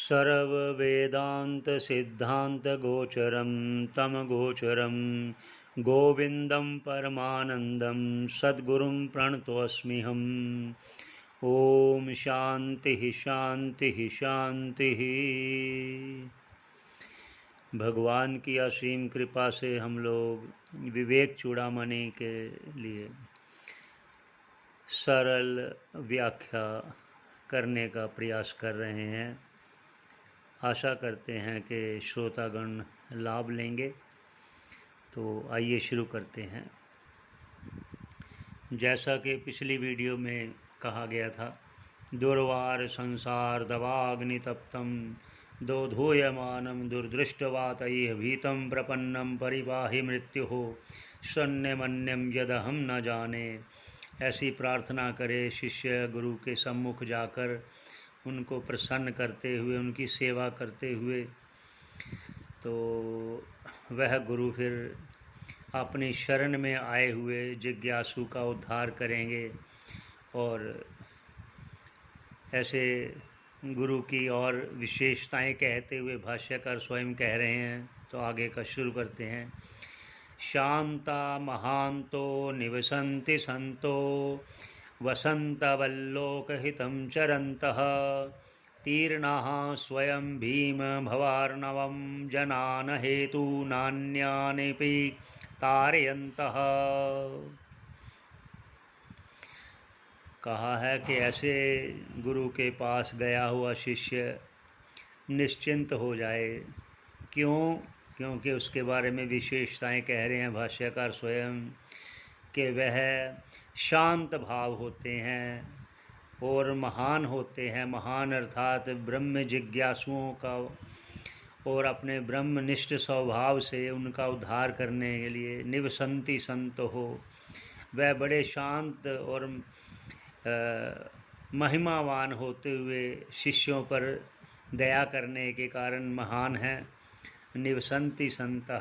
सर्ववेदान्तसिद्धान्तगोचरं तमगोचरं गोविन्दं परमानन्दं सद्गुरुं प्रणतोऽस्म्यहम्। ओम शांति शांति शांति। भगवान की असीम कृपा से हम लोग विवेक चूड़ामणि के लिए सरल व्याख्या करने का प्रयास कर रहे हैं। आशा करते हैं कि श्रोतागण लाभ लेंगे। तो आइए शुरू करते हैं। जैसा कि पिछली वीडियो में कहा गया था, दुर्वार संसार दवाग्नितप्तं दोधूयमानं दुर्दृष्टवातैः भीतं प्रपन्नं परिपाहि मृत्युः शन्यमन्यं यदहं न जाने। ऐसी प्रार्थना करे शिष्य गुरु के सम्मुख जाकर उनको प्रसन्न करते हुए, उनकी सेवा करते हुए, तो वह गुरु फिर अपनी शरण में आए हुए जिज्ञासु का उद्धार करेंगे। और ऐसे गुरु की और विशेषताएं कहते हुए भाष्यकार स्वयं कह रहे हैं। तो आगे का शुरू करते हैं। शांता महांतो निवसन्ति संतो वसन्तवल्लोकहितं चरन्तः तीर्णाः स्वयं भीम भवार्णवं जनान हेतु नान्यानिपि तारयन्तः। कहा है कि ऐसे गुरु के पास गया हुआ शिष्य निश्चिंत हो जाए। क्यों? क्योंकि उसके बारे में विशेषताएं कह रहे हैं भाष्यकार स्वयं कि वह शांत भाव होते हैं और महान होते हैं। महान अर्थात ब्रह्म जिज्ञासुओं का और अपने ब्रह्मनिष्ठ स्वभाव से उनका उद्धार करने के लिए निवसंति संत हो। वह बड़े शांत और महिमावान होते हुए शिष्यों पर दया करने के कारण महान हैं। निवसन्ति संतः,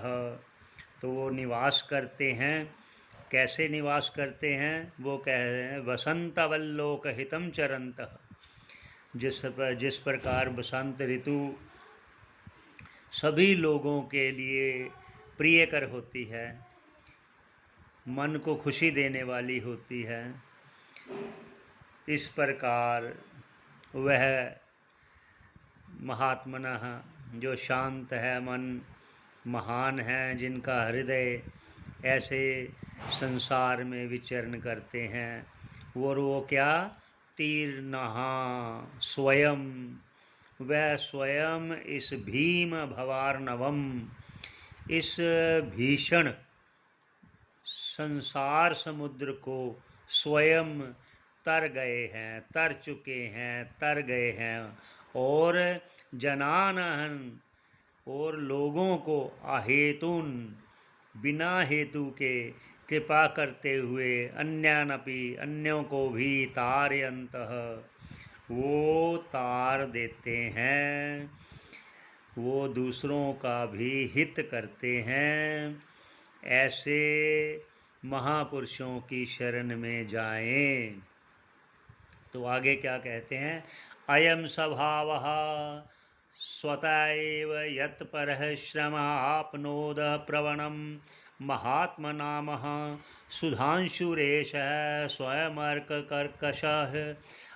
तो वो निवास करते हैं। कैसे निवास करते हैं? वो कह रहे हैं वसंतवल्लोकहितं चरन्तः। जिस प्रकार बसंत ऋतु सभी लोगों के लिए प्रियकर होती है, मन को खुशी देने वाली होती है, इस प्रकार वह महात्मनः जो शांत है मन, महान है, जिनका हृदय ऐसे संसार में विचरण करते हैं। और वो क्या? तीर्णः स्वयं, वह स्वयं इस भीम भवार्णवम, इस भीषण संसार समुद्र को स्वयं तर गए हैं, तर चुके हैं, तर गए हैं। और जनानहन, और लोगों को अहेतुन, बिना हेतु के कृपा करते हुए, अन्यानपि, अन्यों को भी तारयन्तः, वो तार देते हैं, वो दूसरों का भी हित करते हैं। ऐसे महापुरुषों की शरण में जाएं। तो आगे क्या कहते हैं? अयम स्वभावः स्वतः एव यत्परः श्रम आपनोद प्रवणं महात्मनामः सुधांशुरेशः स्वयमर्ककर्कशः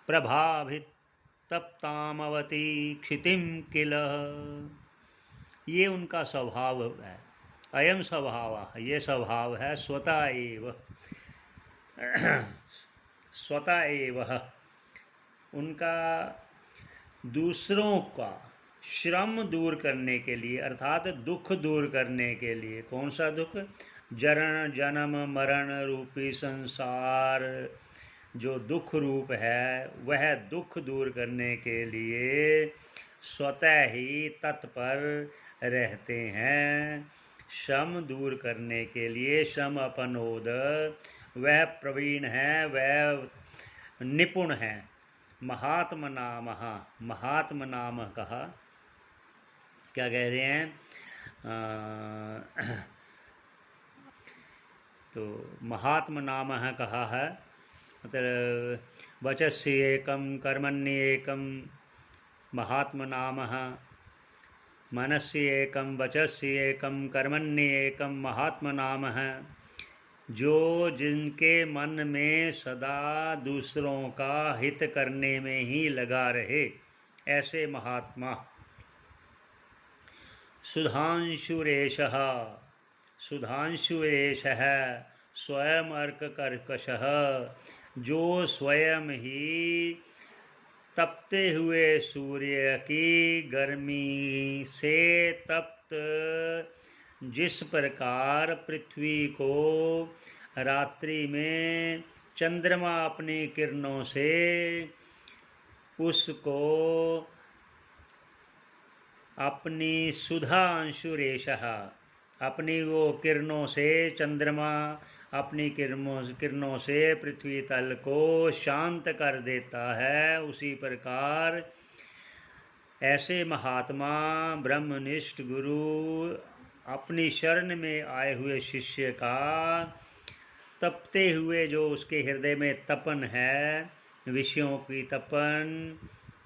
प्रभाभितप्तामवती क्षितिं किल। ये उनका स्वभाव है। अयम स्वभाव, ये स्वभाव है स्वतः एव, स्वतः एव उनका दूसरों का श्रम दूर करने के लिए, अर्थात दुख दूर करने के लिए। कौन सा दुख? जन्म मरण रूपी संसार जो दुख रूप है, वह दुख दूर करने के लिए स्वतः ही तत्पर रहते हैं। श्रम दूर करने के लिए श्रम अपनोद, वह प्रवीण है, वह निपुण है। महात्म नाम, महात्म नाम कहा, क्या कह रहे हैं? तो महात्म नाम कहा है, मतलब वचस्य एकम कर्मण्य एकम महात्मनामः मनस्य एकम वचस्य एकम कर्मण्य एकम महात्मनामः। जो जिनके मन में सदा दूसरों का हित करने में ही लगा रहे, ऐसे महात्मा। सुधांशुरेशः, सुधांशुरेशः स्वयं अर्ककर्कशः, जो स्वयं ही तपते हुए सूर्य की गर्मी से तप्त, जिस प्रकार पृथ्वी को रात्रि में चंद्रमा अपनी किरणों से उसको अपनी सुधा अंशुरेशः, अपनी वो किरणों से चंद्रमा अपनी किरणों से पृथ्वी तल को शांत कर देता है, उसी प्रकार ऐसे महात्मा ब्रह्मनिष्ठ गुरु अपनी शरण में आए हुए शिष्य का तपते हुए, जो उसके हृदय में तपन है, विषयों की तपन,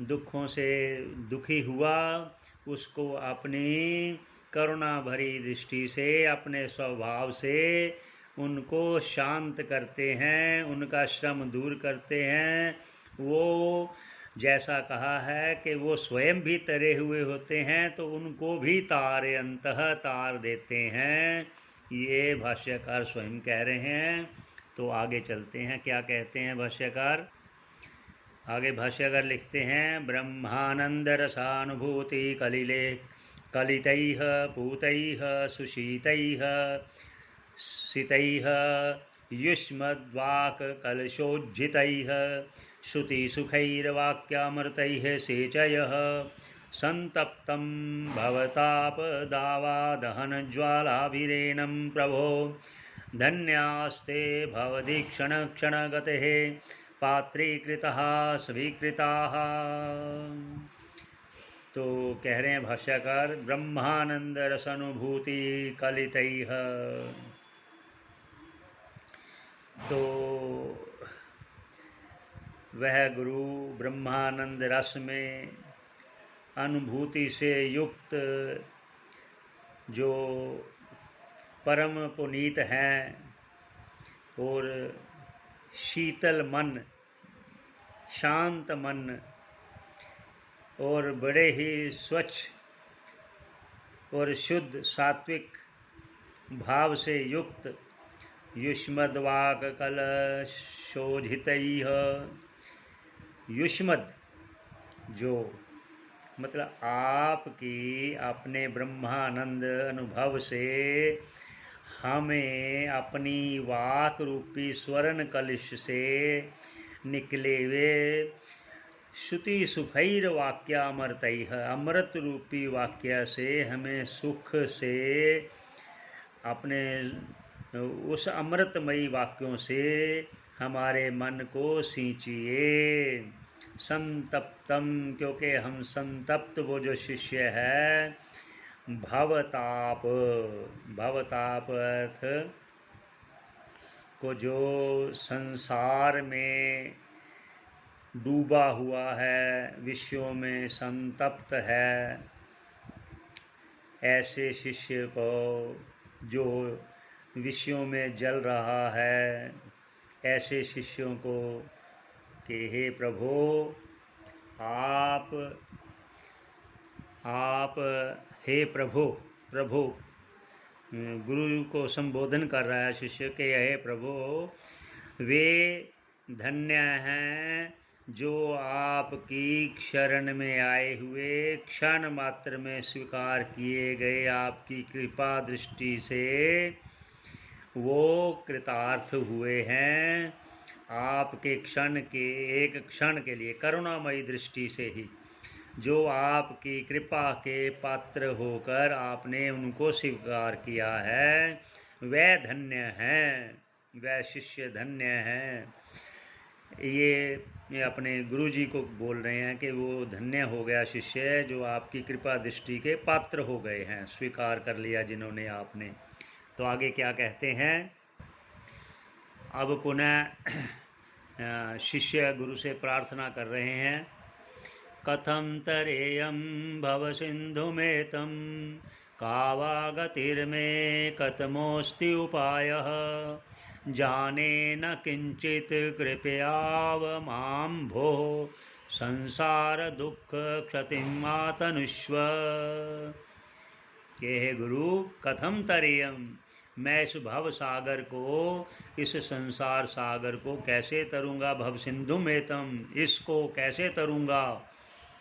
दुखों से दुखी हुआ, उसको अपनी करुणा भरी दृष्टि से, अपने स्वभाव से उनको शांत करते हैं, उनका श्रम दूर करते हैं। वो जैसा कहा है कि वो स्वयं भी तरे हुए होते हैं, तो उनको भी तारे अंतः तार देते हैं। ये भाष्यकार स्वयं कह रहे हैं। तो आगे चलते हैं, क्या कहते हैं भाष्यकार। आगे भाष्यकार लिखते हैं, ब्रह्मानंद रसानुभूति कलिले कलितैः पूतैः सुशीतैः सितैः युष्मद्वाक् कलशोज्झितैः श्रुतिसुखैर्वाक्यामृतैः सेचयः संतप्तं भवतापदावादहनज्वालाभिरेणं प्रभो धन्यास्ते भवति क्षणक्षणगतेः पात्रीकृतः स्वीकृताः। तो कह रहे हैं भाष्यकार, ब्रह्मानंद रसानुभूति कलितैः, तो वह गुरु ब्रह्मानंद रस में अनुभूति से युक्त, जो परम पुनीत हैं और शीतल मन, शांत मन और बड़े ही स्वच्छ और शुद्ध सात्विक भाव से युक्त, युष्मद्वाक कलशोज्झितैः, युष्मद जो मतलब आपकी अपने ब्रह्मानंद अनुभव से हमें अपनी वाक रूपी स्वर्ण कलश से निकले हुए श्रुति सुखैर वाक्यामृतैः, अमृत रूपी वाक्य से हमें सुख से अपने उस अमृतमयी वाक्यों से हमारे मन को सींचिए। संतप्तम, क्योंकि हम संतप्त, वो जो शिष्य है, भवताप, भवताप अर्थ को जो संसार में डूबा हुआ है, विषयों में संतप्त है, ऐसे शिष्य को जो विषयों में जल रहा है, ऐसे शिष्यों को कि हे प्रभु, आप हे प्रभु, प्रभु गुरु को संबोधन कर रहा है शिष्य के, हे प्रभु, वे धन्य हैं जो आपकी शरण में आए हुए, क्षण मात्र में स्वीकार किए गए आपकी कृपा दृष्टि से वो कृतार्थ हुए हैं। आपके एक क्षण के लिए करुणामयी दृष्टि से ही जो आपकी कृपा के पात्र होकर आपने उनको स्वीकार किया है, वह धन्य हैं, वह शिष्य धन्य हैं। ये अपने गुरु जी को बोल रहे हैं कि वो धन्य हो गया शिष्य जो आपकी कृपा दृष्टि के पात्र हो गए हैं, स्वीकार कर लिया जिन्होंने आपने। तो आगे क्या कहते हैं, अब पुनः शिष्य गुरु से प्रार्थना कर रहे हैं कथं तरेयं भवसिन्धुमेतं का वा गतिर्मे कथमोऽस्ति उपायः जाने न किंचित कृपयाव मां भोः संसार दुख क्षतिं आतनुष्व। ये हे गुरु, कथम तरेयम, मैं इस भव सागर को, इस संसार सागर को कैसे तरूंगा। भव सिंधु मेतम, इसको कैसे तरूंगा।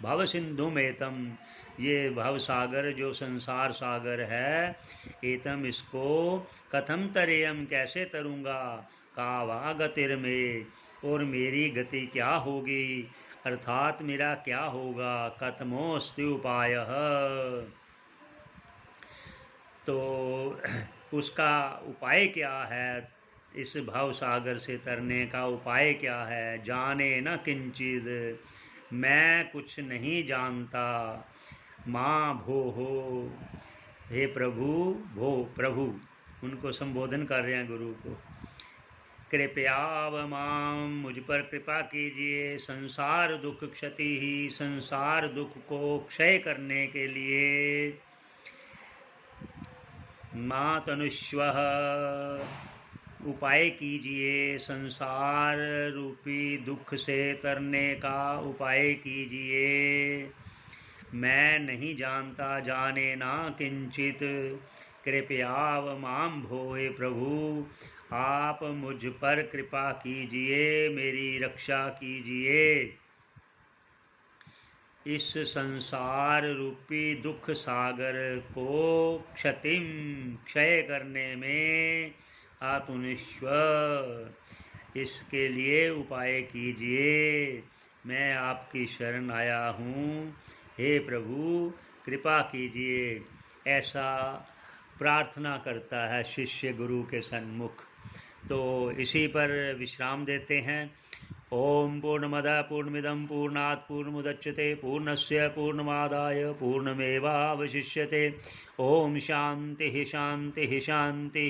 भव सिंधु मेतम, ये भव सागर जो संसार सागर है, एतम इसको, कथम तरेयम कैसे तरूंगा, का वा गतिर्मे, और मेरी गति क्या होगी, अर्थात मेरा क्या होगा। कथमोस्ति उपायः, तो उसका उपाय क्या है, इस भव सागर से तरने का उपाय क्या है। जाने न किंचित, मैं कुछ नहीं जानता। माँ भो हो, हे प्रभु, भो प्रभु, उनको संबोधन कर रहे हैं गुरु को। कृपयाव माम, मुझ पर कृपा कीजिए। संसार दुख क्षति ही, संसार दुख को क्षय करने के लिए। माँ तनुष्वः, उपाय कीजिए। संसार रूपी दुख से तरने का उपाय कीजिए। मैं नहीं जानता, जाने ना किंचित। कृपयाव माम भोए प्रभु, आप मुझ पर कृपा कीजिए, मेरी रक्षा कीजिए। इस संसार रूपी दुख सागर को क्षतिम, क्षय करने में, आतुनिश्व, इसके लिए उपाय कीजिए। मैं आपकी शरण आया हूँ, हे प्रभु कृपा कीजिए। ऐसा प्रार्थना करता है शिष्य गुरु के सन्मुख। तो इसी पर विश्राम देते हैं। ओम पूर्णमदः पूर्णमिदं पूर्णात् पूर्णमुदच्यते पूर्णस्य पूर्णमादाय पूर्णमेवावशिष्यते। ओम शांति शांति शांति।